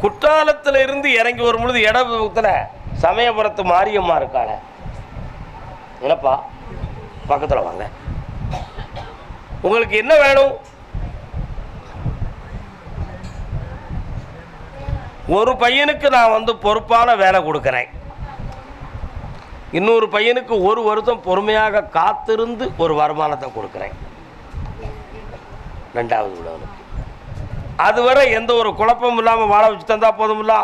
குற்றாலத்தில் இருந்து இறங்கி வரும் பொழுது இடத்துல சமயபுரத்து மாரியம்மா இருக்காள, என்னப்பா பக்கத்தில் வாங்க, உங்களுக்கு என்ன வேணும்? ஒரு பையனுக்கு நான் பொறுப்பான வேலை கொடுக்குறேன், இன்னொரு பையனுக்கு ஒரு வருஷம் பொறுமையாக காத்திருந்து ஒரு வருமானத்தை கொடுக்குறேன். ரெண்டாவது உள்ளவனுக்கு அதுவரை எந்த ஒரு குழப்பமும் இல்லாமல் வாழ வச்சு தந்தா போதும்ல.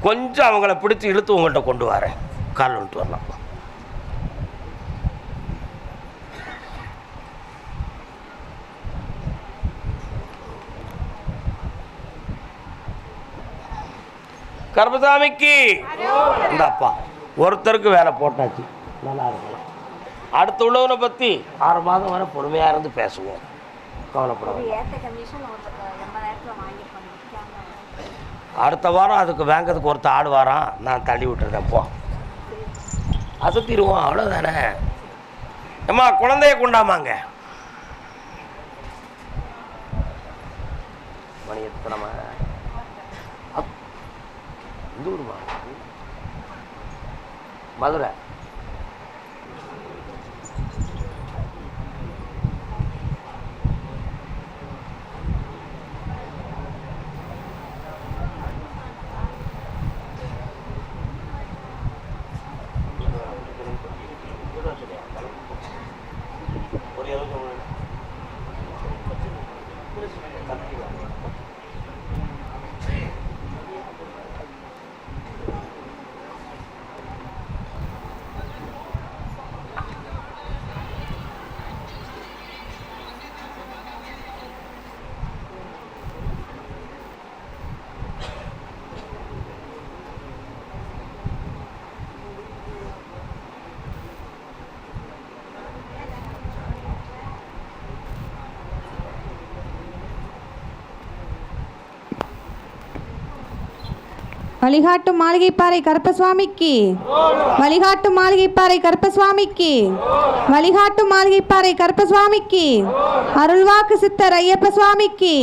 கொஞ்சம் அவங்கள பிடிச்சி இழுத்து உங்கள்கிட்ட கொண்டு வரேன், கால் வந்துட்டு வரலாம். கருப்பசாமிக்கு இந்தாப்பா ஒருத்தருக்கு வேலை போட்டாச்சு, நல்லா இருக்கும். அடுத்த உள்ளவனை பற்றி 6 மாதம் வரை பொறுமையாக இருந்து பேசுவோம், கவலைப்படாது. அடுத்த வாரம் அதுக்கு வாங்கிறதுக்கு ஒருத்தர் ஆள் வாரான், நான் தள்ளி விட்டுருந்தேன், போ அது தீருவோம், அவ்வளோதானே. அம்மா குழந்தைய கொண்டாமாங்க, மணி எத்தனைமா இந்த ஊருமா மதுரை. வழிகாட்டும் மாளிகைப்பாறை கருப்பசுவாமிக்கு, வழிகாட்டும் மாளிகைப்பாறை கருப்பசுவாமிக்கு, வழிகாட்டும் மாளிகைப்பாறை கருப்பசுவாமிக்கு, அருள்வாக்கு சித்தர் ஐயப்ப சுவாமிக்கு,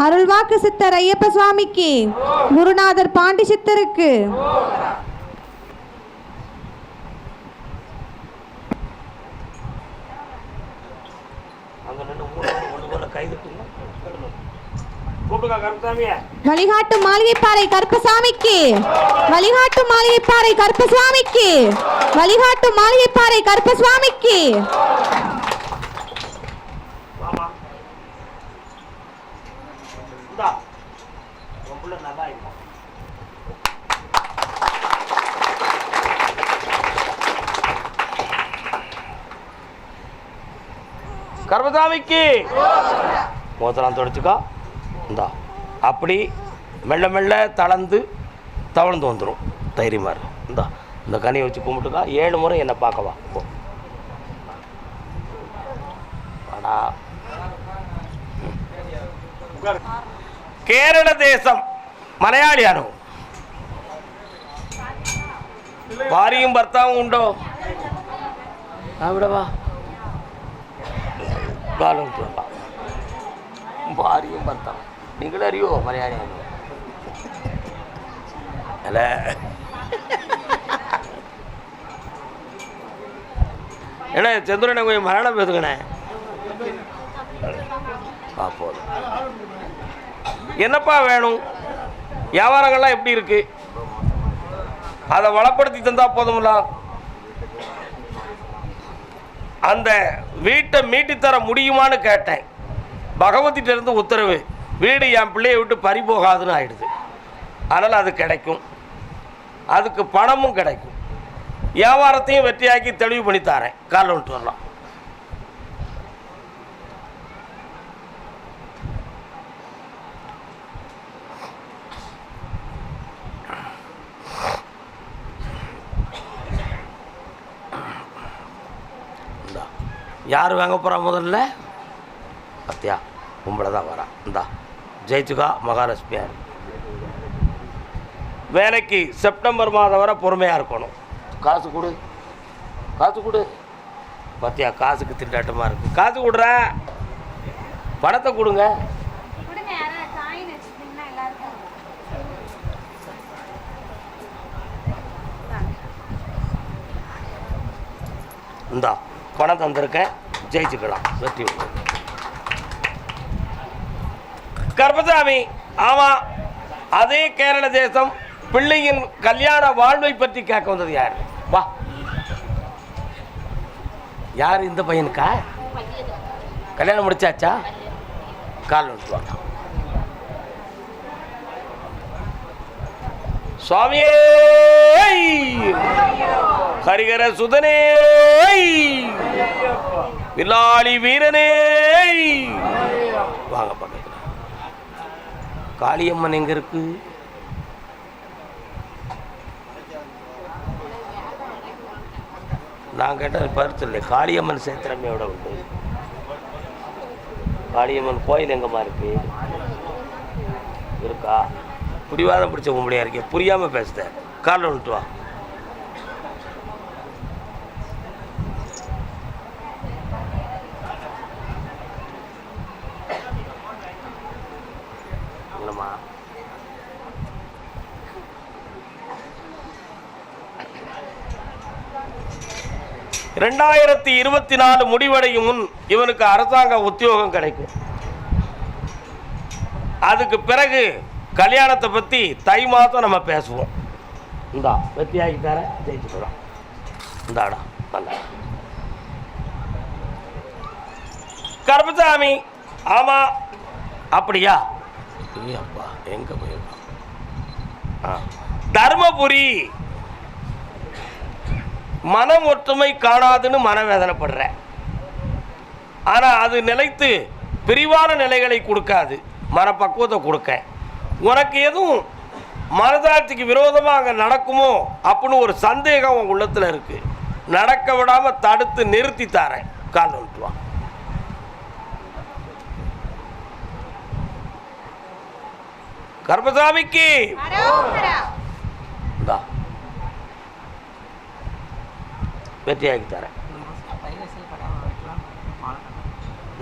அருள்வாக்கு சித்தர் ஐயப்ப சுவாமிக்கு, குருநாதர் பாண்டி சித்தருக்கு. வழிகாட்டும் மாளிகைப்பாறை கருப்பசாமிக்கு, வழிகாட்டும் மாளிகைப்பாறை கருப்பசுவாமிக்கு, வழிகாட்டும் மாளிகைப்பாறை கருப்பசுவாமிக்கு. கருப்பசாமிக்கு மோசலாம் தொடச்சுக்கா, இந்தா அப்படி மெல்ல மெல்ல தவழ்ந்து வந்துடும், தைரியமாக இருக்கும். இந்த கனியை வச்சு கும்பிட்டுக்கா, 7 முறை என்னை பார்க்கவா. வாடா. கேரள தேசம் மலையாளியானோ, பாரியும் பர்த்தாவும் உண்டோ? விடவா காலம் பாரியும் பர்த்தாவும் நீங்களே அறியோ மலையாளியானோ அல்ல. ஏன்னா செந்துரனை கொஞ்சம் மலையாளம் பேசுங்கண்ணே. போதும். என்னப்பா வேணும்? வியாபாரங்கள்லாம் எப்படி இருக்கு? அதை வளப்படுத்தி தந்தா போதும்ல. அந்த வீட்டை மீட்டித்தர முடியுமான்னு கேட்டேன். பகவதிட்ட இருந்து உத்தரவு, வீடு என் பிள்ளையை விட்டு பறி போகாதுன்னு ஆயிடுது. அதனால் அது கிடைக்கும், அதுக்கு பணமும் கிடைக்கும். வியாபாரத்தையும் வெற்றியாக்கி தெளிவு பண்ணி தரேன். காலைல விட்டு வரலாம். யார் வாங்க போகிறா? முதல்ல பத்தியா கும்பலை தான் வரா. இந்தா ஜெயிச்சுக்கா மகாலட்சுமியார். வேலைக்கு செப்டம்பர் மாதம் வரை பொறுமையாக இருக்கணும். காசு கொடு, காசு கொடு. பார்த்தியா காசுக்கு திண்டாட்டமாக இருக்குது. காசு கொடுற, பணத்தை கொடுங்க. இந்தா பணம் தந்திருக்கேன், ஜெயிச்சுக்கலாம், வெற்றி. கருப்பசாமி, ஆமாம், அதே கேரள தேசம். பிள்ளையின் கல்யாண வாழ்வை பற்றி கேட்க வந்தது யார்? வா, யார் இந்த பையனுக்கா? கல்யாணம் முடிச்சாச்சா? கால் விட்டுவாங்க. சுவாமியே, ஹரிகர சுதனே, வில்லாளி வீரனே, வாங்க பக்கத்தில். காளியம்மன் எங்க இருக்கு? நான் கேட்டது பருத்து இல்லை. காளியம்மன் சேத்திரமையோட உண்டு. காளியம்மன் கோயில் எங்கம்மா இருக்கு? இருக்கா? புடிவாதம் பிடிச்ச உங்களுடைய இருக்கே, புரியாம பேசுத. காலில் விட்டு வா. இல்லைம்மா, 2024 முடிவடையும் முன் இவனுக்கு அரசாங்க உத்தியோகம் கிடைக்கும். அதுக்கு பிறகு கல்யாணத்தை பற்றி தை மாதம் நம்ம பேசுவோம். இந்தா வெற்றியாகி தர, ஜெயிச்சுக்கலாம். இந்தாடா நல்லா. கருப்பசாமி, ஆமாம், அப்படியா? அப்பா எங்கே போயிருக்கான்? தர்மபுரி மனம் ஒற்றுமை காணாதுன்னு மனவேதனைப்படுற. ஆனால் அது நிலைத்து பிரிவான நிலைகளை கொடுக்காது, மனப்பக்குவத்தை கொடுக்க. உனக்கு எதுவும் மனதாட்சிக்கு விரோதமாக அங்கே நடக்குமோ அப்படின்னு ஒரு சந்தேகம் உன் உள்ளத்தில் இருக்கு. நடக்க விடாமல் தடுத்து நிறுத்தி தாரேன். கால் வந்துட்டு வா. கருப்பசாமிக்கு இந்தா வெற்றியாக்கி தரேன்.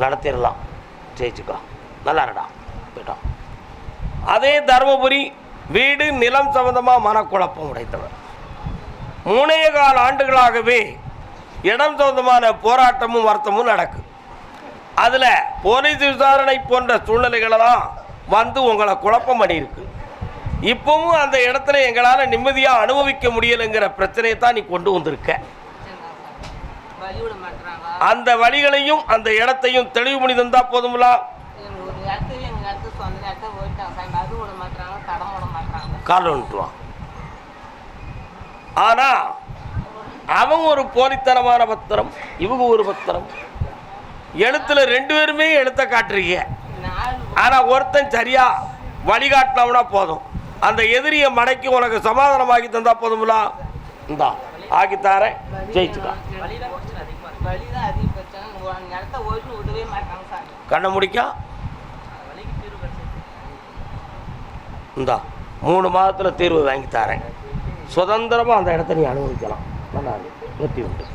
நடத்திடலாம், ஜெயிச்சுக்கோ. நல்லா இருடா, போயிட்டோம். அதே தர்மபுரி வீடு நிலம் சம்பந்தமாக மனக்குழப்பம் உடைத்தவர். 3.25 ஆண்டுகளாகவே இடம் சம்பந்தமான போராட்டமும் வருத்தமும் நடக்கு. அதில் போலீஸ் விசாரணை போன்ற சூழ்நிலைகளெல்லாம் வந்து உங்களை குழப்பம் பண்ணியிருக்கு. இப்பவும் அந்த இடத்துல எங்களால் நிம்மதியாக அனுபவிக்க முடியலைங்கிற பிரச்சனையை தான் நீ கொண்டு வந்திருக்க. அந்த வழிகளையும் அந்த இடத்தையும் தெளிவு பண்ணி தந்தா போதுங்களா? கால் வந்துட்டுவான். ஆனா அவங்க ஒரு போலித்தனமான பத்திரம், இவங்க ஒரு பத்திரம். எழுத்துல 2 பேருமே எழுத்த காட்டுறீங்க. ஆனா ஒருத்தன் சரியா வழிகாட்டினோம்னா போதும். அந்த எதிரிய மடக்கி உனக்கு சமாதானமாக்கி தந்தா போதுங்களா? இந்தா ஆக்கித்தார, ஜெயிச்சுக்கா. கண்ணை முடிக்கா. இந்தா 3 மாதத்தில் தீர்வு வாங்கி தரேன். சுதந்திரமாக அந்த இடத்த நீ அனுபவிக்கலாம். நல்லா வெற்றி உண்டு.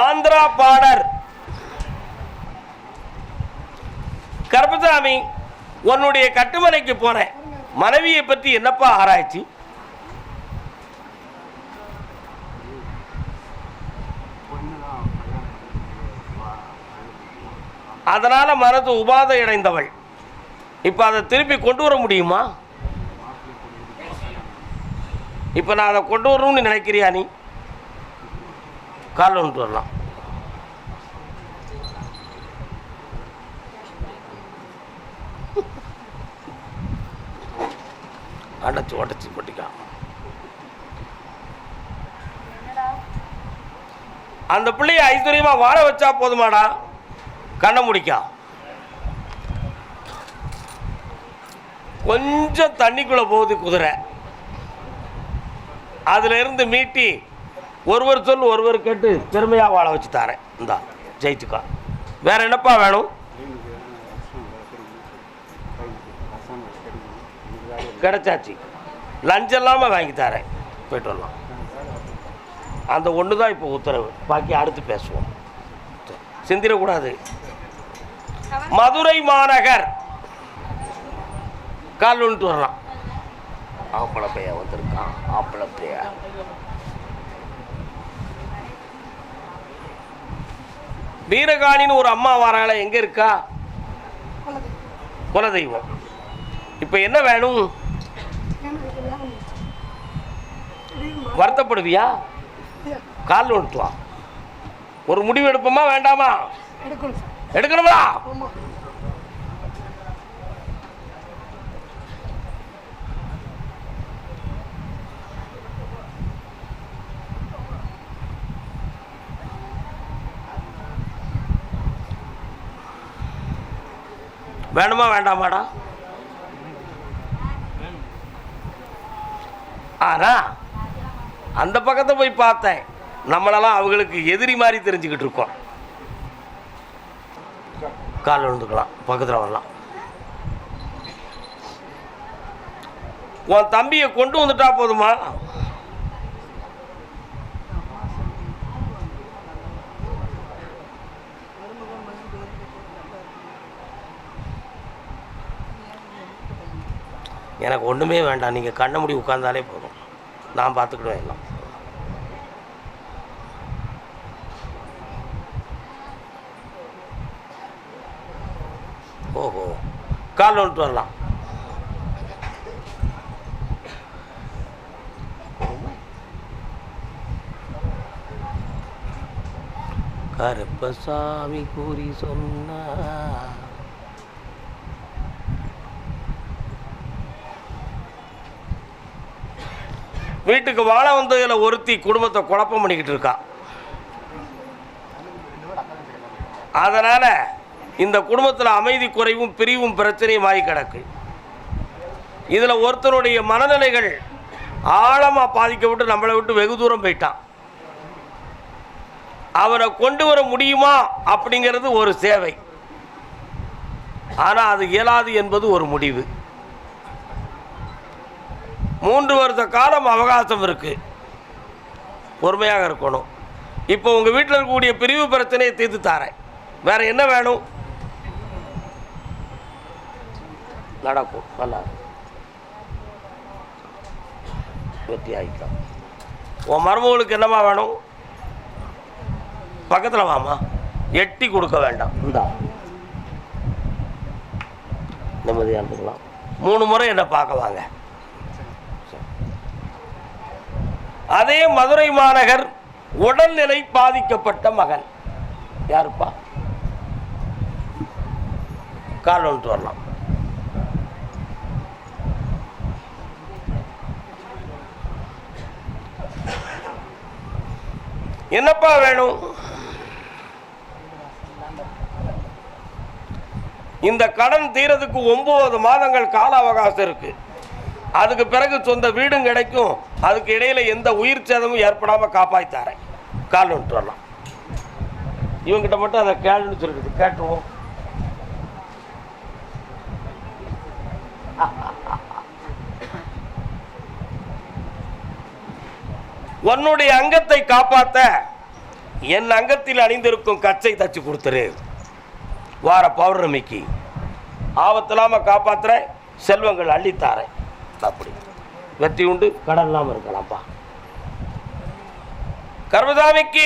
ஆந்திரா பாடர் கருப்பசாமி, உன்னுடைய கட்டுமனைக்கு போனேன். மனைவியை பற்றி என்னப்பா ஆராய்ச்சி? அதனால மனது உபாதை அடைந்தவள். இப்ப அதை திருப்பி கொண்டு வர முடியுமா? இப்ப நான் அதை கொண்டு வரணும்னு நினைக்கிறியா நீ? கால் கொண்டு வரலாம். அடைச்சு உடச்சி போட்டிக்கா. அந்த பிள்ளைய ஐஸ்வர்யமா வாழ வச்சா போதுமாடா. கண்ணை முடிக்கா. கொஞ்சம் தண்ணிக்குள்ள போகுது குதிரை. அதுல இருந்து மீட்டி ஒருவர் சொல் ஒருவர் கேட்டு பெருமையா வாழ வச்சு தாரேன். இந்தா ஜெயிச்சுக்கா. வேற என்னப்பா வேணும்? கிடைச்சாச்சு. லஞ்சம் இல்லாமல் வாங்கி தரேன். போயிட்டு வரலாம். அந்த ஒன்று தான் இப்போ உத்தரவு. பாக்கி அடுத்து பேசுவோம், சிந்திடக்கூடாது. மதுரை மாநகர் கால் ஒன்று வரலாம். ஆம்பளை பையா வந்திருக்கான், ஆம்பளை பையா. வீரகாணின்னு ஒரு அம்மா வரால, எங்க இருக்கா? குலதெய்வம். இப்ப என்ன வேணும்? வருத்தப்படுவியா? கால் ஒன்று வா. ஒரு முடிவு எடுப்போமா வேண்டாமா? எடுக்கணுமா? வேணுமா வேண்டாமாடா? ஆனா அந்த பக்கத்தை போய் பார்த்தேன், நம்மளெல்லாம் அவங்களுக்கு எதிரி மாதிரி தெரிஞ்சுக்கிட்டு இருக்கோம். கால் விழுந்துக்கலாம், பக்கத்தில் வரலாம். உன் தம்பியை கொண்டு வந்துட்டா போதுமா? எனக்கு ஒன்றுமே வேண்டாம், நீங்கள் கண்ணை மூடி உட்கார்ந்தாலே போதும், நான் பார்த்துக்கிடுவேன் எல்லாம். ஓஹோ, கால் வந்துட்டு வரலாம். கருப்பசாமி கூறி சொன்னா வீட்டுக்கு வாழ வந்ததில் ஒருத்தி குடும்பத்தை குழப்பம் பண்ணிக்கிட்டு இருக்கா. அதனால இந்த குடும்பத்தில் அமைதி குறைவும் பிரிவும் பிரச்சனையும் ஆகி கிடக்கு. இதில் ஒருத்தருடைய மனநிலைகள் ஆழமாக பாதிக்கப்பட்டு நம்மளை விட்டு வெகு தூரம் போயிட்டான். அவரை கொண்டு வர முடியுமா அப்படிங்கிறது ஒரு சேவை. ஆனால் அது இயலாது என்பது ஒரு முடிவு. 3 வருஷ காலம் அவகாசம் இருக்கு, பொறுமையாக இருக்கணும். இப்போ உங்கள் வீட்டில் இருக்கக்கூடிய பிரிவு பிரச்சனையை தீர்த்து தாரேன். வேற என்ன வேணும்? நடக்கும், நல்லா வெற்றி ஆகிக்கலாம். உன் மருமகளுக்கு என்னமா வேணும்? பக்கத்தில் வாமா, எட்டி கொடுக்க வேண்டாம், இந்தா நிம்மதியாக இருந்துக்கலாம். 3 முறை என்னை பார்க்க வாங்க. அதே மதுரை மாநகர் உடல்நிலை பாதிக்கப்பட்ட மகன் யாருப்பா? கால் வந்துட்டு வரலாம். என்னப்பா வேணும்? இந்த கடன் தீரதுக்கு 9 மாதங்கள் கால அவகாசம் இருக்கு. அதுக்கு பிறகு சொந்த வீடும் கிடைக்கும். அதுக்கு இடையில எந்த உயிர் சேதமும் ஏற்படாம காப்பாத்தாரேன். கால் வந்துட்டு வரலாம். இவங்கிட்ட மட்டும் அதை கேளுன்னு சொல்லிடுது, கேட்டுருவோம். உன்னுடைய அங்கத்தை காப்பாற்ற என் அங்கத்தில் அணிந்திருக்கும் கச்சை தச்சு கொடுத்துரு. வார பௌர்ணமிக்கு ஆபத்தில்லாம காப்பாத்துற, செல்வங்கள் அள்ளித்தாரேன். அப்படி வெற்றி உண்டு, கடன் இல்லாமல் இருக்கலாம்ப்பா. கர்மசாமிக்கு